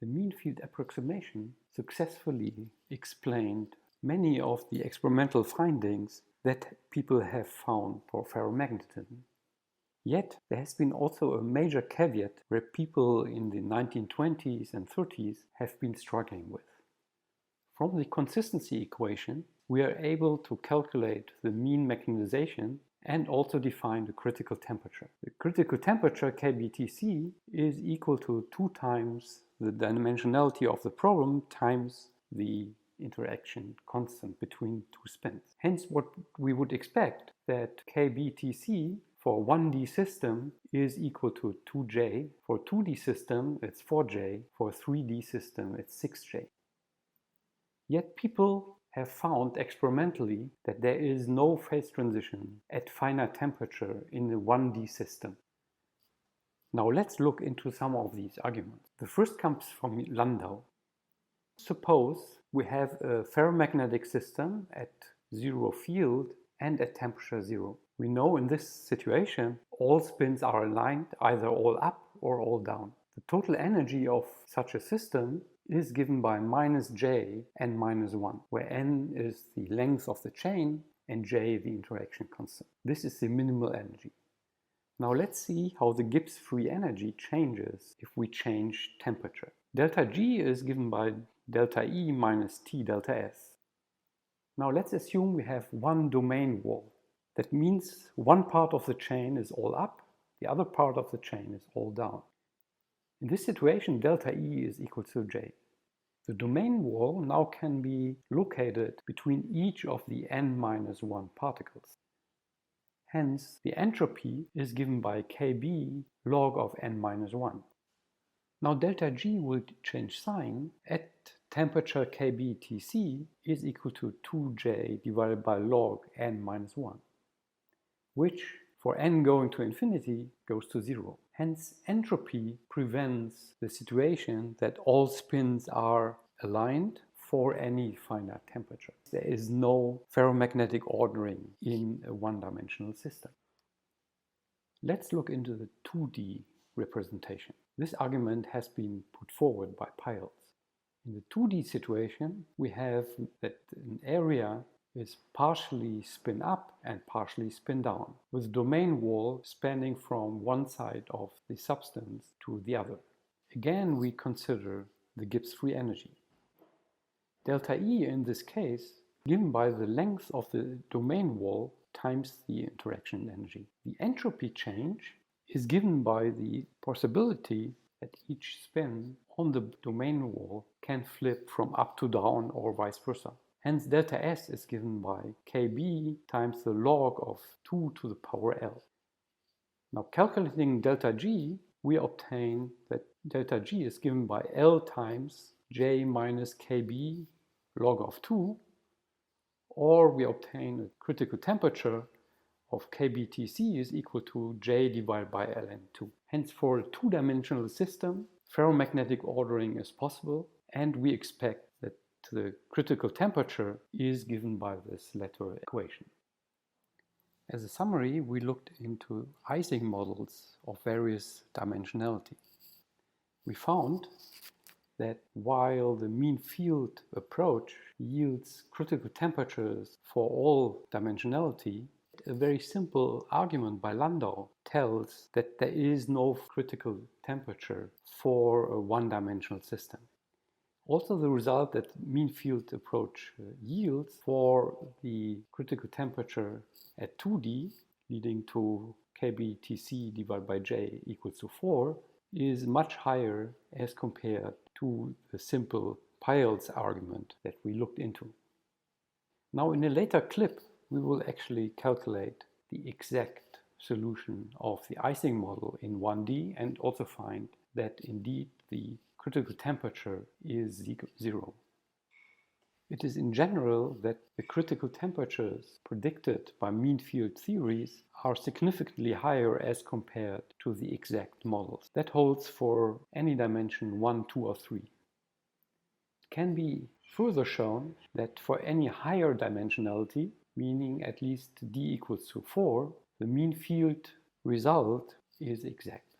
The mean field approximation successfully explained many of the experimental findings that people have found for ferromagnetism. Yet there has been also a major caveat where people in the 1920s and 30s have been struggling with. From the consistency equation, we are able to calculate the mean mechanization and also define the critical temperature. The critical temperature, kBTC, is equal to 2 times the dimensionality of the problem times the interaction constant between two spins. Hence, what we would expect that kBTC for 1D system is equal to 2J. For 2D system, it's 4J. For 3D system, it's 6J. Yet people have found experimentally that there is no phase transition at finite temperature in the 1D system. Now let's look into some of these arguments. The first comes from Landau. Suppose we have a ferromagnetic system at zero field and at temperature 0. We know in this situation all spins are aligned, either all up or all down. The total energy of such a system is given by minus j and minus 1, where n is the length of the chain and j the interaction constant. This is the minimal energy. Now let's see how the Gibbs free energy changes if we change temperature. Delta G is given by delta E minus T delta S. Now let's assume we have one domain wall. That means one part of the chain is all up, the other part of the chain is all down. In this situation, delta E is equal to J. The domain wall now can be located between each of the n-1 particles. Hence, the entropy is given by Kb log of n-1. Now delta G will change sign. At temperature kBTC is equal to 2J divided by log n-1, which for n going to infinity goes to 0. Hence, entropy prevents the situation that all spins are aligned for any finite temperature. There is no ferromagnetic ordering in a one-dimensional system. Let's look into the 2D representation. This argument has been put forward by Piles. In the 2D situation, we have that an area is partially spin up and partially spin down, with the domain wall spanning from one side of the substance to the other. Again, we consider the Gibbs free energy. Delta E in this case, given by the length of the domain wall times the interaction energy. The entropy change is given by the possibility that each spin on the domain wall can flip from up to down or vice versa. Hence, delta S is given by Kb times the log of 2 to the power L. Now, calculating delta G, we obtain that delta G is given by L times J minus Kb log of 2, or we obtain a critical temperature of kBTC is equal to J divided by ln2. Hence, for a two-dimensional system, ferromagnetic ordering is possible, and we expect that the critical temperature is given by this latter equation. As a summary, we looked into Ising models of various dimensionality. We found that while the mean field approach yields critical temperatures for all dimensionality, a very simple argument by Landau tells that there is no critical temperature for a one-dimensional system. Also, the result that mean field approach yields for the critical temperature at 2D, leading to kBTC divided by J equals to 4, is much higher as compared to the simple Piles argument that we looked into. Now, in a later clip, we will actually calculate the exact solution of the Ising model in 1D and also find that indeed the critical temperature is 0. It is in general that the critical temperatures predicted by mean field theories are significantly higher as compared to the exact models. That holds for any dimension 1, 2, or 3. It can be further shown that for any higher dimensionality, meaning at least d equals to 4, the mean field result is exact.